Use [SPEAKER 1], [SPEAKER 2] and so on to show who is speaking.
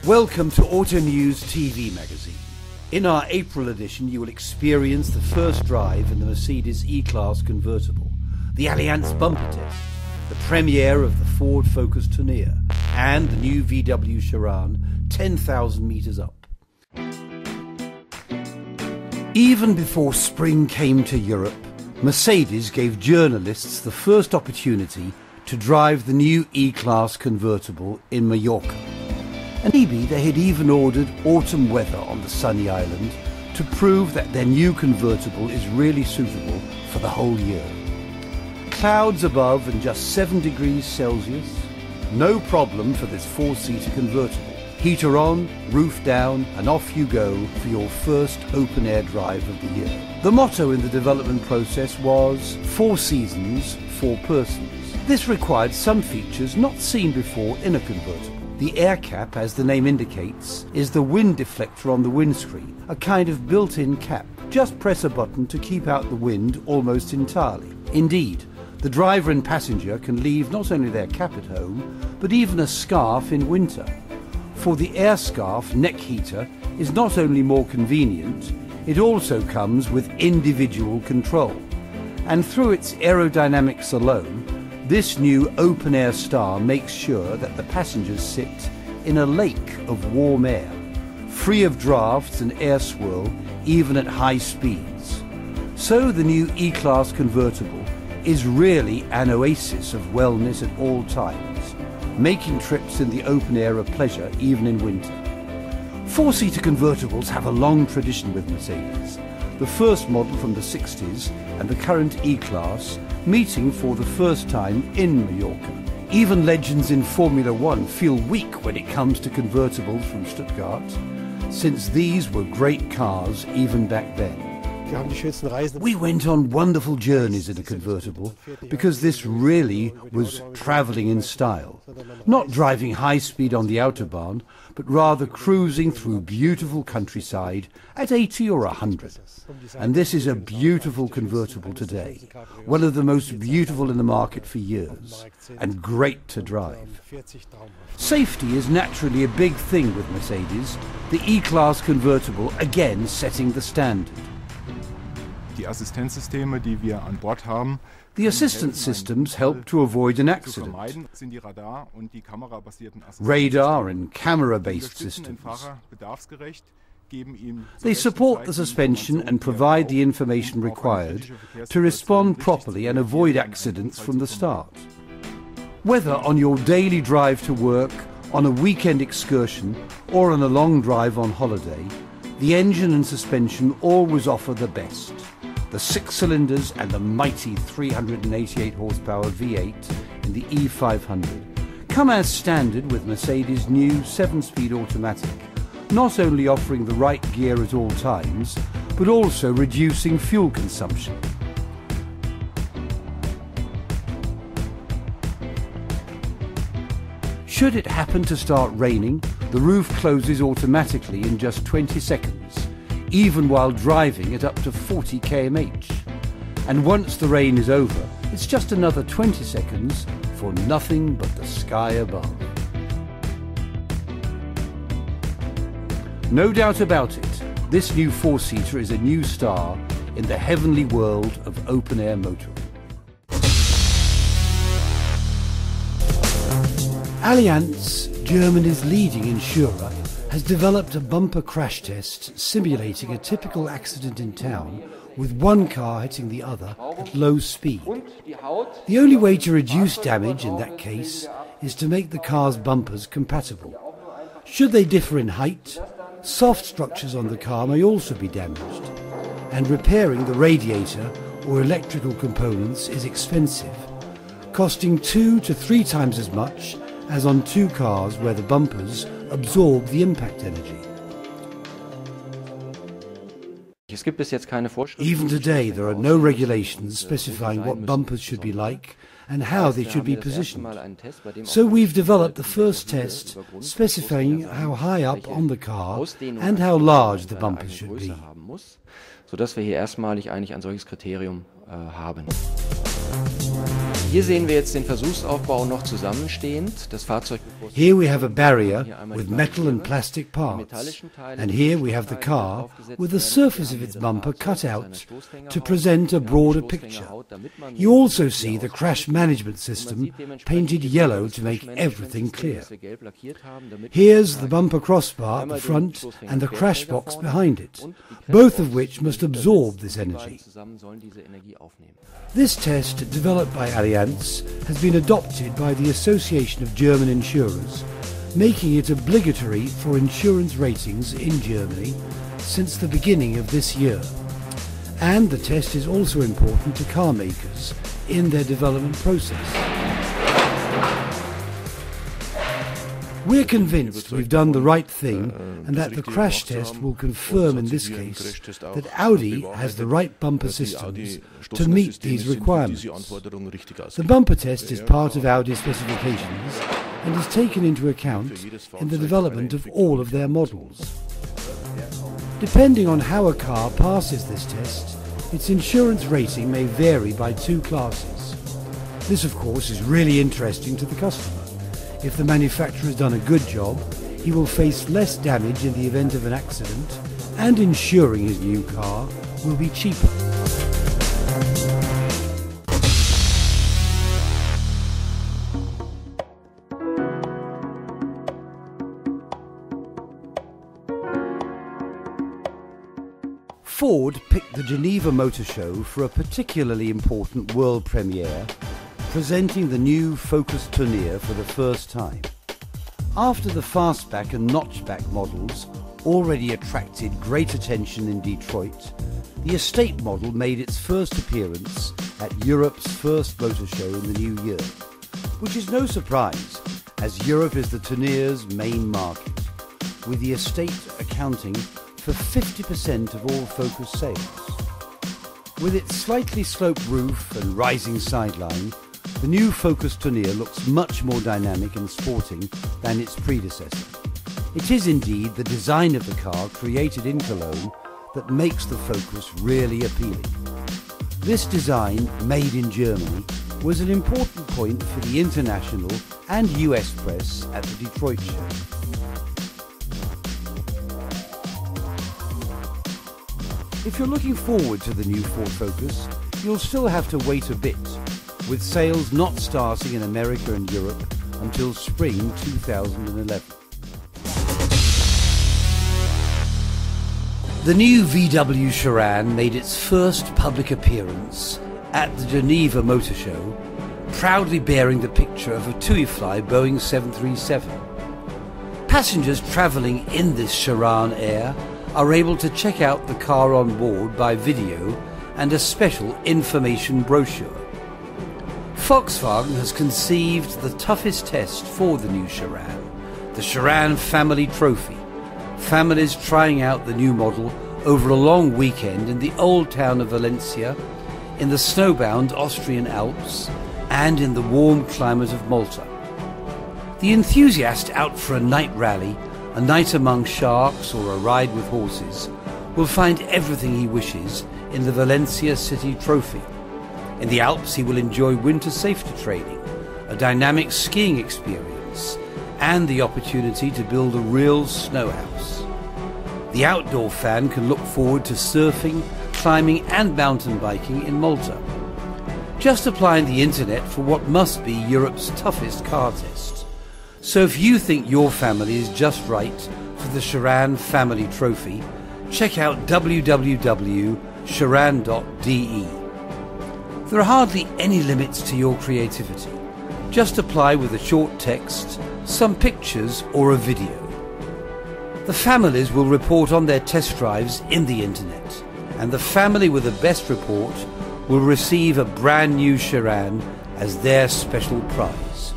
[SPEAKER 1] Welcome to Auto News TV magazine. In our April edition, you will experience the first drive in the Mercedes E-Class convertible, the Allianz bumper test, the premiere of the Ford Focus Tourneur, and the new VW Sharan 10,000 meters up. Even before spring came to Europe, Mercedes gave journalists the first opportunity to drive the new E-Class convertible in Mallorca. And maybe they had even ordered autumn weather on the sunny island to prove that their new convertible is really suitable for the whole year. Clouds above and just 7 degrees Celsius, no problem for this four-seater convertible. Heater on, roof down, and off you go for your first open-air drive of the year. The motto in the development process was 4 seasons, 4 persons. This required some features not seen before in a convertible. The air cap, as the name indicates, is the wind deflector on the windscreen, a kind of built-in cap. Just press a button to keep out the wind almost entirely. Indeed, the driver and passenger can leave not only their cap at home, but even a scarf in winter. For the air scarf neck heater is not only more convenient, it also comes with individual control. And through its aerodynamics alone, this new open-air Star makes sure that the passengers sit in a lake of warm air, free of drafts and air swirl even at high speeds. So the new E-Class convertible is really an oasis of wellness at all times, making trips in the open air a pleasure even in winter. Four-seater convertibles have a long tradition with Mercedes. The first model from the 60s and the current E-Class meeting for the first time in Mallorca. Even legends in Formula One feel weak when it comes to convertibles from Stuttgart, since these were great cars even back then. We went on wonderful journeys in a convertible because this really was travelling in style. Not driving high speed on the autobahn, but rather cruising through beautiful countryside at 80 or 100. And this is a beautiful convertible today, one of the most beautiful in the market for years, and great to drive. Safety is naturally a big thing with Mercedes, the E-Class convertible again setting the standard.
[SPEAKER 2] Die Assistenzsysteme, die wir an Bord haben,
[SPEAKER 1] the assistance systems help to avoid an accident. Radar and camera-based systems. They support the suspension and provide the information required to respond properly and avoid accidents from the start. Whether on your daily drive to work, on a weekend excursion, or on a long drive on holiday, the engine and suspension always offer the best. The 6 cylinders and the mighty 388 horsepower V8 in the E500 come as standard with Mercedes' new 7-speed automatic, not only offering the right gear at all times, but also reducing fuel consumption. Should it happen to start raining, the roof closes automatically in just 20 seconds. Even while driving at up to 40 km/h. And once the rain is over, it's just another 20 seconds for nothing but the sky above. No doubt about it, this new four-seater is a new star in the heavenly world of open-air motoring. Allianz, Germany's leading insurer, has developed a bumper crash test simulating a typical accident in town with one car hitting the other at low speed. The only way to reduce damage in that case is to make the car's bumpers compatible. Should they differ in height, soft structures on the car may also be damaged, and repairing the radiator or electrical components is expensive, costing 2 to 3 times as much as on 2 cars where the bumpers absorb the impact energy. Even today there are no regulations specifying what bumpers should be like and how they should be positioned. So we've developed the first test specifying how high up on the car and how large the bumpers should be.
[SPEAKER 3] Sodass wir hier erstmalig eigentlich ein solches Kriterium haben. Hier sehen wir jetzt den Versuchsaufbau noch zusammenstehend. Das Fahrzeug.
[SPEAKER 1] Here we have a barrier with metal and plastic parts, and here we have the car with the surface of its bumper cut out to present a broader picture. You also see the crash management system painted yellow to make everything clear. Here's the bumper crossbar at the front and the crash box behind it, both of which must absorb this energy. This test, developed by Allianz, has been adopted by the Association of German Insurers, making it obligatory for insurance ratings in Germany since the beginning of this year. And the test is also important to car makers in their development process. We're convinced we've done the right thing and that the crash test will confirm in this case that Audi has the right bumper systems to meet these requirements. The bumper test is part of Audi's specifications and is taken into account in the development of all of their models. Depending on how a car passes this test, its insurance rating may vary by 2 classes. This, of course, is really interesting to the customer. If the manufacturer has done a good job, he will face less damage in the event of an accident, and insuring his new car will be cheaper. Ford picked the Geneva Auto Show for a particularly important world premiere, presenting the new Focus Tourneur for the first time. After the fastback and notchback models already attracted great attention in Detroit, the estate model made its first appearance at Europe's first motor show in the new year, which is no surprise as Europe is the Tourneur's main market, with the estate accounting for 50% of all Focus sales. With its slightly sloped roof and rising sideline, the new Focus Tourneur looks much more dynamic and sporting than its predecessor. It is indeed the design of the car created in Cologne that makes the Focus really appealing. This design, made in Germany, was an important point for the international and US press at the Detroit show. If you're looking forward to the new Ford Focus, you'll still have to wait a bit, with sales not starting in America and Europe until spring 2011. The new VW Sharan made its first public appearance at the Geneva Auto Show, proudly bearing the picture of a TUI-fly Boeing 737. Passengers travelling in this Sharan Air are able to check out the car on board by video and a special information brochure. Volkswagen has conceived the toughest test for the new Sharan, the Sharan Family Trophy. Families trying out the new model over a long weekend in the old town of Valencia, in the snowbound Austrian Alps, and in the warm climate of Malta. The enthusiast out for a night rally, a night among sharks, or a ride with horses will find everything he wishes in the Valencia City Trophy. In the Alps he will enjoy winter safety training, a dynamic skiing experience, and the opportunity to build a real snow house. The outdoor fan can look forward to surfing, climbing and mountain biking in Malta. Just applying the internet for what must be Europe's toughest car test. So if you think your family is just right for the Sharan Family Trophy, check out www.sharan.de. There are hardly any limits to your creativity. Just apply with a short text, some pictures or a video. The families will report on their test drives in the internet, and the family with the best report will receive a brand new Sharan as their special prize.